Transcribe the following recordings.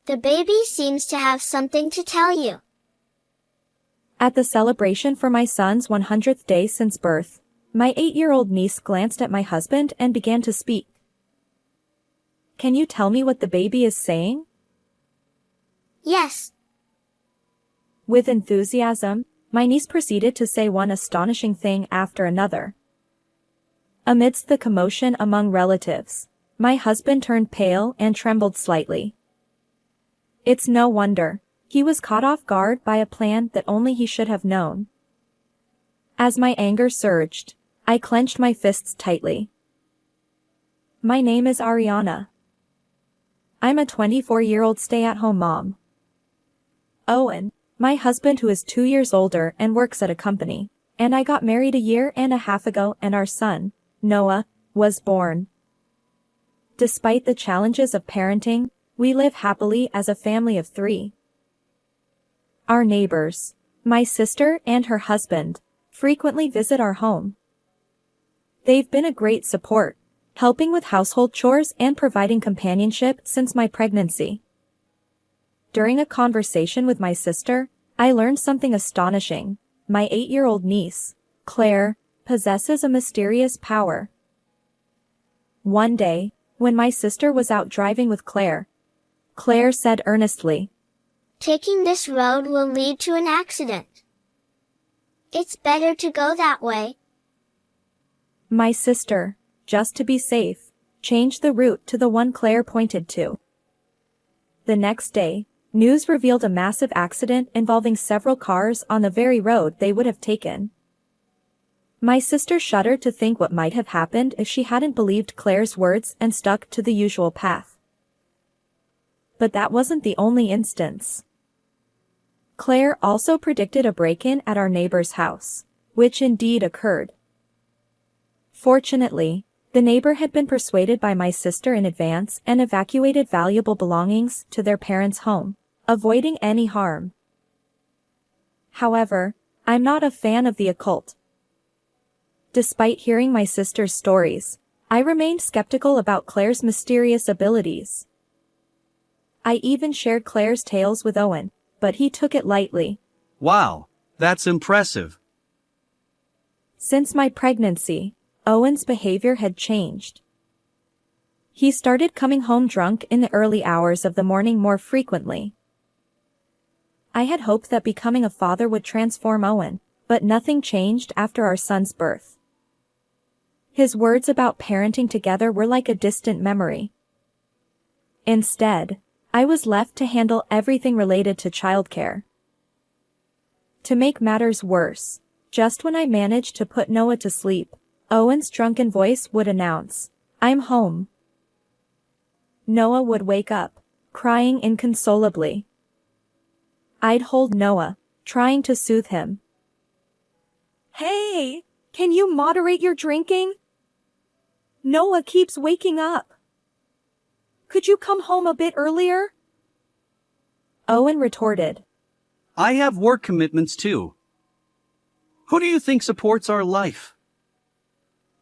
The baby seems to have something to tell you. At the celebration for my son's 100th day since birth, my 8-year-old niece glanced at my husband and began to speak. Can you tell me what the baby is saying? Yes. With enthusiasm, my niece proceeded to say one astonishing thing after another. Amidst the commotion among relatives, my husband turned pale and trembled slightly. It's no wonder. He was caught off guard by a plan that only he should have known. As my anger surged, I clenched my fists tightly. My name is Ariana. I'm a 24-year-old stay-at-home mom. Owen, my husband who is 2 years older and works at a company, and I got married a year and a half ago and our son, Noah, was born. Despite the challenges of parenting, we live happily as a family of 3. Our neighbors, my sister and her husband, frequently visit our home. They've been a great support, helping with household chores and providing companionship since my pregnancy. During a conversation with my sister, I learned something astonishing. My 8-year-old niece, Claire, possesses a mysterious power. One day, when my sister was out driving with Claire said earnestly, Taking this road will lead to an accident. It's better to go that way. My sister, just to be safe, changed the route to the one Claire pointed to. The next day, news revealed a massive accident involving several cars on the very road they would have taken. My sister shuddered to think what might have happened if she hadn't believed Claire's words and stuck to the usual path. But that wasn't the only instance. Claire also predicted a break-in at our neighbor's house, which indeed occurred. Fortunately, the neighbor had been persuaded by my sister in advance and evacuated valuable belongings to their parents' home, avoiding any harm. However, I'm not a fan of the occult. Despite hearing my sister's stories, I remained skeptical about Claire's mysterious abilities. I even shared Claire's tales with Owen, but he took it lightly. Wow, that's impressive. Since my pregnancy, Owen's behavior had changed. He started coming home drunk in the early hours of the morning more frequently. I had hoped that becoming a father would transform Owen, but nothing changed after our son's birth. His words about parenting together were like a distant memory. Instead, I was left to handle everything related to childcare. To make matters worse, just when I managed to put Noah to sleep, Owen's drunken voice would announce, "I'm home." Noah would wake up, crying inconsolably. I'd hold Noah, trying to soothe him. "Hey, can you moderate your drinking? Noah keeps waking up. Could you come home a bit earlier?" Owen retorted, I have work commitments too. Who do you think supports our life?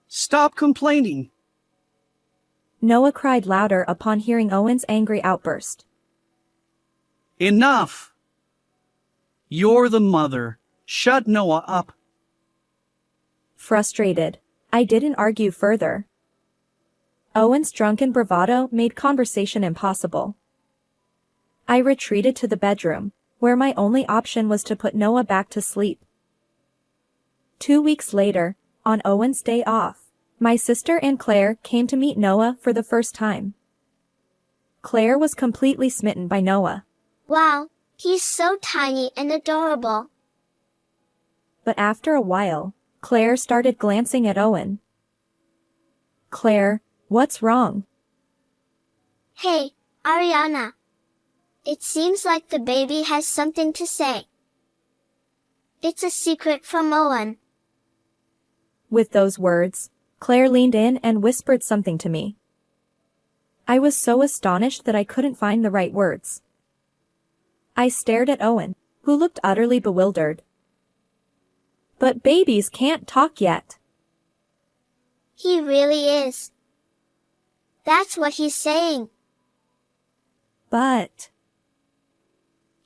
Stop complaining. Noah cried louder upon hearing Owen's angry outburst. Enough. You're the mother. Shut Noah up. Frustrated, I didn't argue further. Owen's drunken bravado made conversation impossible. I retreated to the bedroom, where my only option was to put Noah back to sleep. 2 weeks later, on Owen's day off, my sister and Claire came to meet Noah for the first time. Claire was completely smitten by Noah. Wow, he's so tiny and adorable. But after a while, Claire started glancing at Owen. Claire, what's wrong? Hey, Ariana. It seems like the baby has something to say. It's a secret from Owen. With those words, Claire leaned in and whispered something to me. I was so astonished that I couldn't find the right words. I stared at Owen, who looked utterly bewildered. But babies can't talk yet. He really is. That's what he's saying. But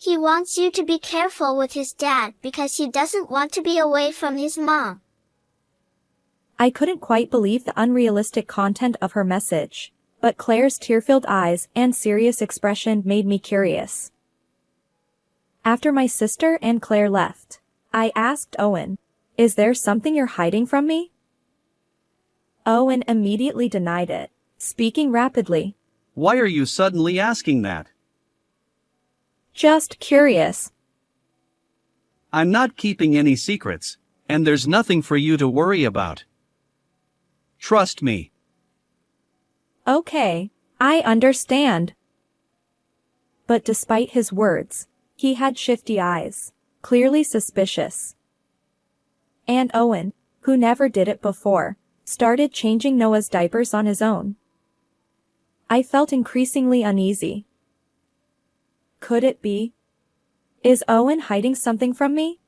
He wants you to be careful with his dad because he doesn't want to be away from his mom. I couldn't quite believe the unrealistic content of her message, but Claire's tear-filled eyes and serious expression made me curious. After my sister and Claire left, I asked Owen, "Is there something you're hiding from me?" Owen immediately denied it, speaking rapidly. Why are you suddenly asking that? Just curious. I'm not keeping any secrets, and there's nothing for you to worry about. Trust me. Okay, I understand. But despite his words, he had shifty eyes, clearly suspicious. And Owen, who never did it before, started changing Noah's diapers on his own. I felt increasingly uneasy. Could it be? Is Owen hiding something from me?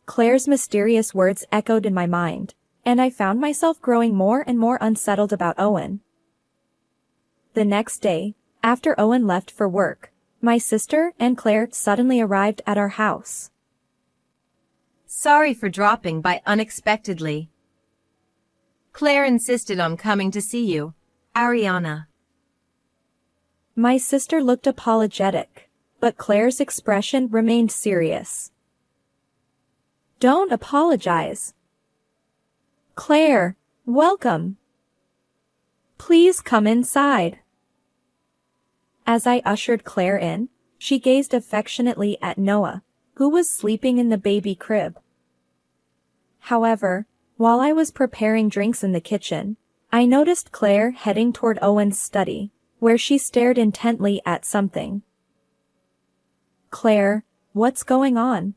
Claire's mysterious words echoed in my mind, and I found myself growing more and more unsettled about Owen. The next day, after Owen left for work, my sister and Claire suddenly arrived at our house. Sorry for dropping by unexpectedly. Claire insisted on coming to see you, Ariana. My sister looked apologetic, but Claire's expression remained serious. Don't apologize. Claire, welcome. Please come inside. As I ushered Claire in, she gazed affectionately at Noah, who was sleeping in the baby crib. However, while I was preparing drinks in the kitchen, I noticed Claire heading toward Owen's study, where she stared intently at something. Claire, what's going on?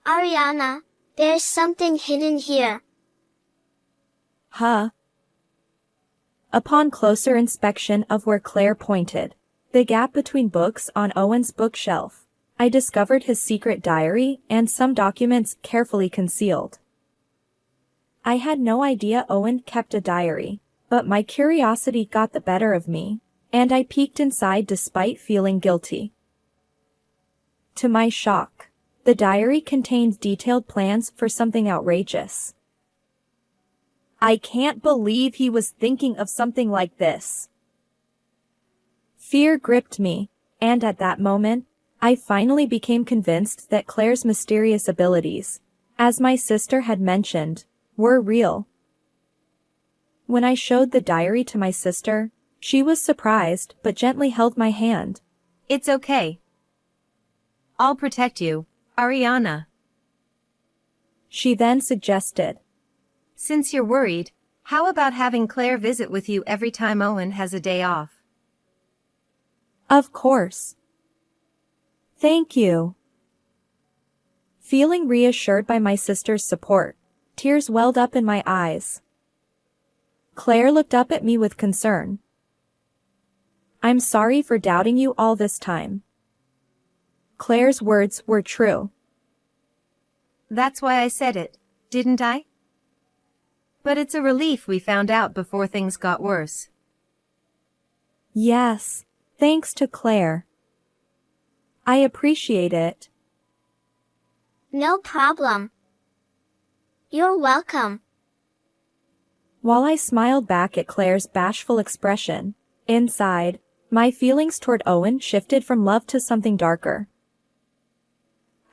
Ariana, there's something hidden here. Huh? Upon closer inspection of where Claire pointed, the gap between books on Owen's bookshelf, I discovered his secret diary and some documents carefully concealed. I had no idea Owen kept a diary, but my curiosity got the better of me, and I peeked inside despite feeling guilty. To my shock, the diary contained detailed plans for something outrageous. I can't believe he was thinking of something like this. Fear gripped me, and at that moment, I finally became convinced that Claire's mysterious abilities, as my sister had mentioned, were real. When I showed the diary to my sister, she was surprised but gently held my hand. It's okay. I'll protect you, Ariana. She then suggested, Since you're worried, how about having Claire visit with you every time Owen has a day off? Of course. Thank you. Feeling reassured by my sister's support, tears welled up in my eyes. Claire looked up at me with concern. I'm sorry for doubting you all this time. Claire's words were true. That's why I said it, didn't I? But it's a relief we found out before things got worse. Yes, thanks to Claire. I appreciate it. No problem. You're welcome. While I smiled back at Claire's bashful expression, inside, my feelings toward Owen shifted from love to something darker.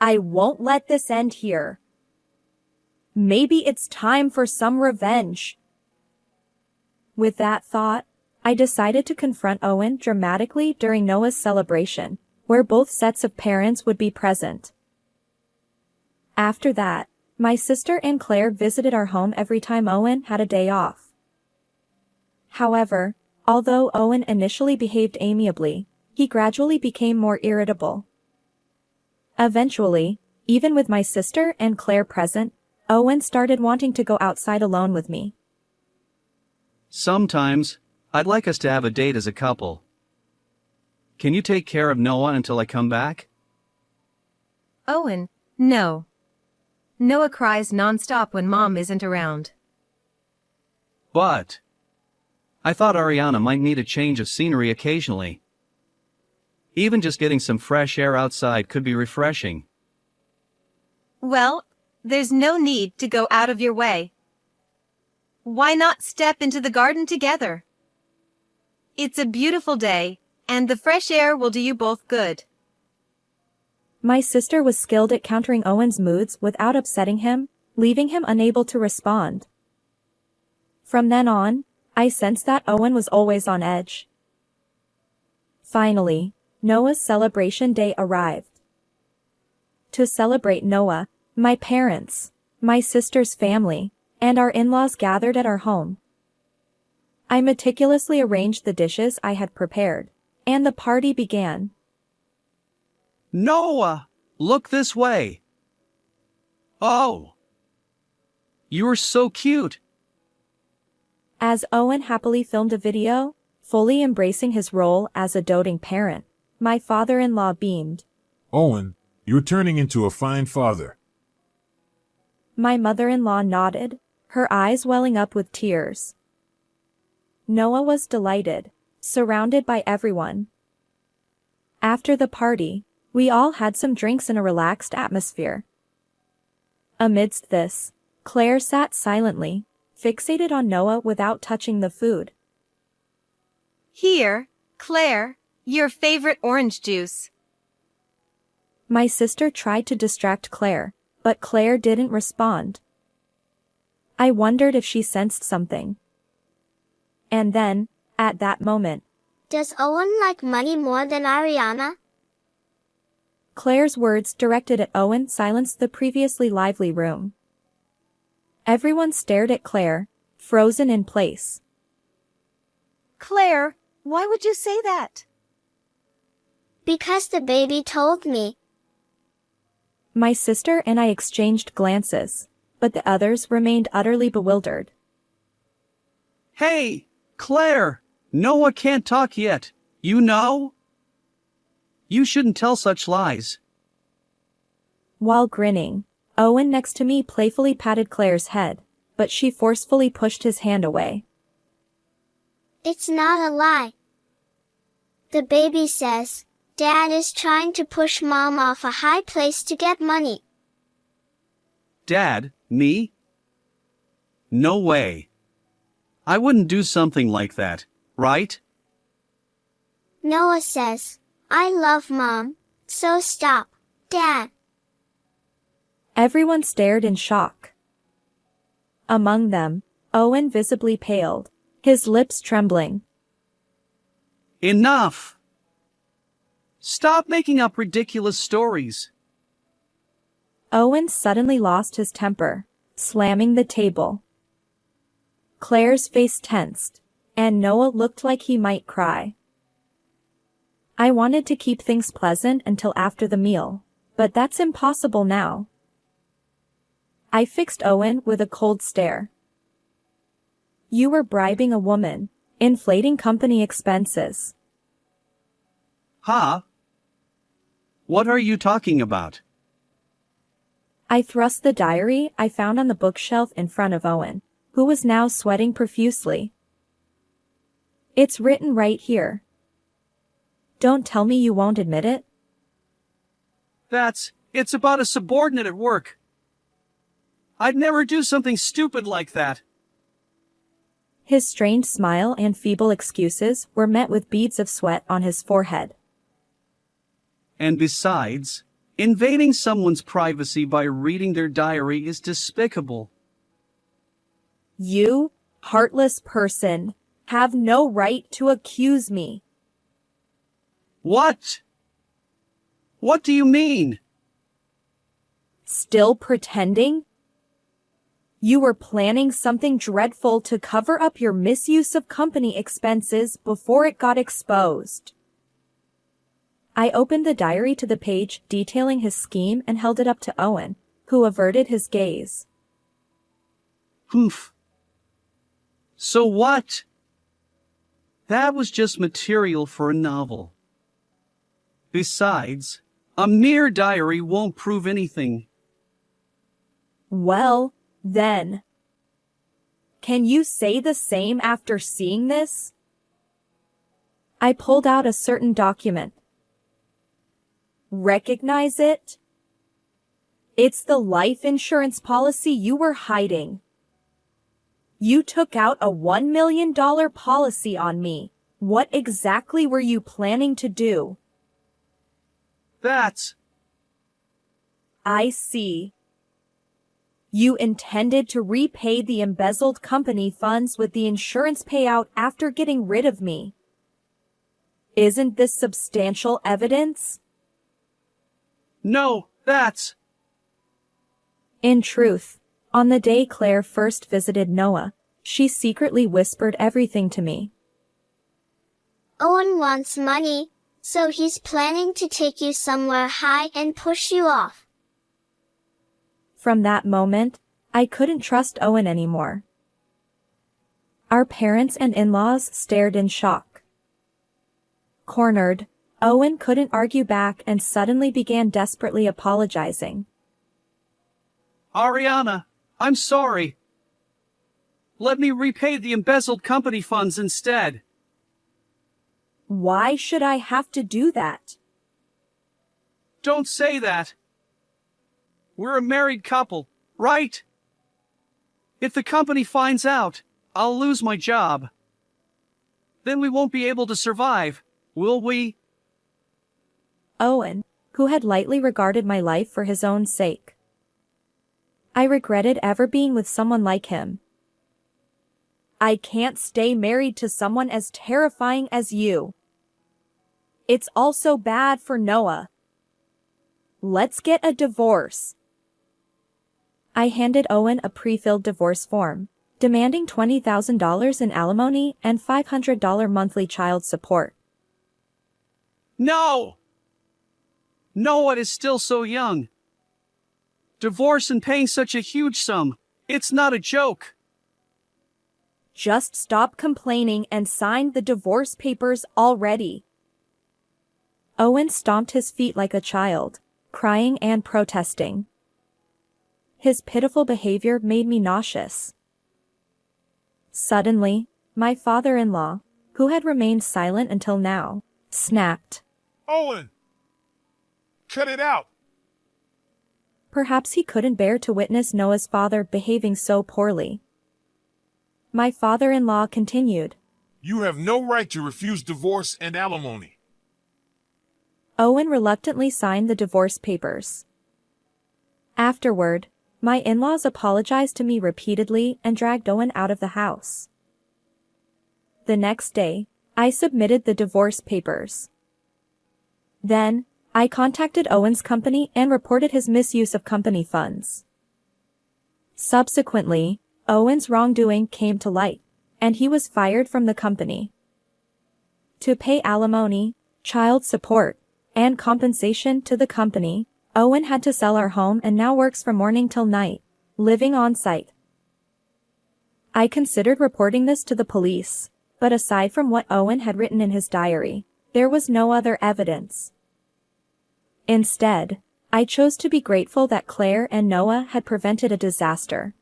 I won't let this end here. Maybe it's time for some revenge. With that thought, I decided to confront Owen dramatically during Noah's celebration, where both sets of parents would be present. After that, my sister and Claire visited our home every time Owen had a day off. However, although Owen initially behaved amiably, he gradually became more irritable. Eventually, even with my sister and Claire present, Owen started wanting to go outside alone with me. Sometimes, I'd like us to have a date as a couple. Can you take care of Noah until I come back? Owen, no. Noah cries nonstop when Mom isn't around. But I thought Ariana might need a change of scenery occasionally. Even just getting some fresh air outside could be refreshing. Well, there's no need to go out of your way. Why not step into the garden together? It's a beautiful day, and the fresh air will do you both good. My sister was skilled at countering Owen's moods without upsetting him, leaving him unable to respond. From then on, I sensed that Owen was always on edge. Finally, Noah's celebration day arrived. To celebrate Noah, my parents, my sister's family, and our in-laws gathered at our home. I meticulously arranged the dishes I had prepared, and the party began. Noah, look this way. Oh, you're so cute. As Owen happily filmed a video, fully embracing his role as a doting parent, my father-in-law beamed. Owen, you're turning into a fine father. My mother-in-law nodded, her eyes welling up with tears. Noah was delighted, surrounded by everyone. After the party, we all had some drinks in a relaxed atmosphere. Amidst this, Claire sat silently, fixated on Noah without touching the food. Here, Claire, your favorite orange juice. My sister tried to distract Claire, but Claire didn't respond. I wondered if she sensed something. And then, at that moment, Does Owen like money more than Ariana? Claire's words directed at Owen silenced the previously lively room. Everyone stared at Claire, frozen in place. Claire, why would you say that? Because the baby told me. My sister and I exchanged glances, but the others remained utterly bewildered. Hey, Claire, Noah can't talk yet, you know? You shouldn't tell such lies. While grinning, Owen next to me playfully patted Claire's head, but she forcefully pushed his hand away. It's not a lie. The baby says, Dad is trying to push Mom off a high place to get money. Dad, me? No way. I wouldn't do something like that, right? Noah says, I love Mom, so stop, Dad. Everyone stared in shock. Among them, Owen visibly paled, his lips trembling. Enough! Stop making up ridiculous stories. Owen suddenly lost his temper, slamming the table. Claire's face tensed, and Noah looked like he might cry. I wanted to keep things pleasant until after the meal, but that's impossible now. I fixed Owen with a cold stare. You were bribing a woman, inflating company expenses. Huh? What are you talking about? I thrust the diary I found on the bookshelf in front of Owen, who was now sweating profusely. It's written right here. Don't tell me you won't admit it. It's about a subordinate at work. I'd never do something stupid like that. His strained smile and feeble excuses were met with beads of sweat on his forehead. And besides, invading someone's privacy by reading their diary is despicable. You, heartless person, have no right to accuse me. What? What do you mean? Still pretending? You were planning something dreadful to cover up your misuse of company expenses before it got exposed. I opened the diary to the page detailing his scheme and held it up to Owen, who averted his gaze. Humph. So what? That was just material for a novel. Besides, a mere diary won't prove anything. Well, then. Can you say the same after seeing this? I pulled out a certain document. Recognize it? It's the life insurance policy you were hiding. You took out a $1 million policy on me. What exactly were you planning to do? That's... I see. You intended to repay the embezzled company funds with the insurance payout after getting rid of me. Isn't this substantial evidence? No, that's... In truth, on the day Claire first visited Noah, she secretly whispered everything to me. Owen wants money, so he's planning to take you somewhere high and push you off. From that moment, I couldn't trust Owen anymore. Our parents and in-laws stared in shock. Cornered, Owen couldn't argue back and suddenly began desperately apologizing. Ariana, I'm sorry. Let me repay the embezzled company funds instead. Why should I have to do that? Don't say that. We're a married couple, right? If the company finds out, I'll lose my job. Then we won't be able to survive, will we? Owen, who had lightly regarded my life for his own sake. I regretted ever being with someone like him. I can't stay married to someone as terrifying as you. It's also bad for Noah. Let's get a divorce. I handed Owen a pre-filled divorce form, demanding $20,000 in alimony and $500 monthly child support. No! Noah is still so young. Divorce and paying such a huge sum, it's not a joke. Just stop complaining and sign the divorce papers already. Owen stomped his feet like a child, crying and protesting. His pitiful behavior made me nauseous. Suddenly, my father-in-law, who had remained silent until now, snapped. Owen! Cut it out! Perhaps he couldn't bear to witness Noah's father behaving so poorly. My father-in-law continued. You have no right to refuse divorce and alimony. Owen reluctantly signed the divorce papers. Afterward, my in-laws apologized to me repeatedly and dragged Owen out of the house. The next day, I submitted the divorce papers. Then, I contacted Owen's company and reported his misuse of company funds. Subsequently, Owen's wrongdoing came to light, and he was fired from the company. To pay alimony, child support, and compensation to the company, Owen had to sell our home and now works from morning till night, living on site. I considered reporting this to the police, but aside from what Owen had written in his diary, there was no other evidence. Instead, I chose to be grateful that Claire and Noah had prevented a disaster.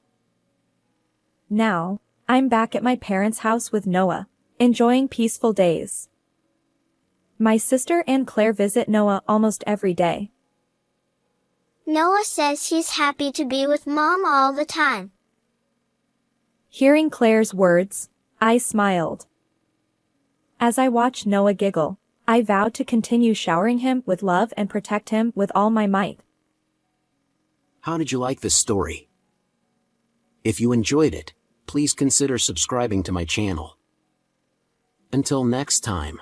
Now, I'm back at my parents' house with Noah, enjoying peaceful days. My sister and Claire visit Noah almost every day. Noah says he's happy to be with Mom all the time. Hearing Claire's words, I smiled. As I watched Noah giggle, I vowed to continue showering him with love and protect him with all my might. How did you like this story? If you enjoyed it, please consider subscribing to my channel. Until next time.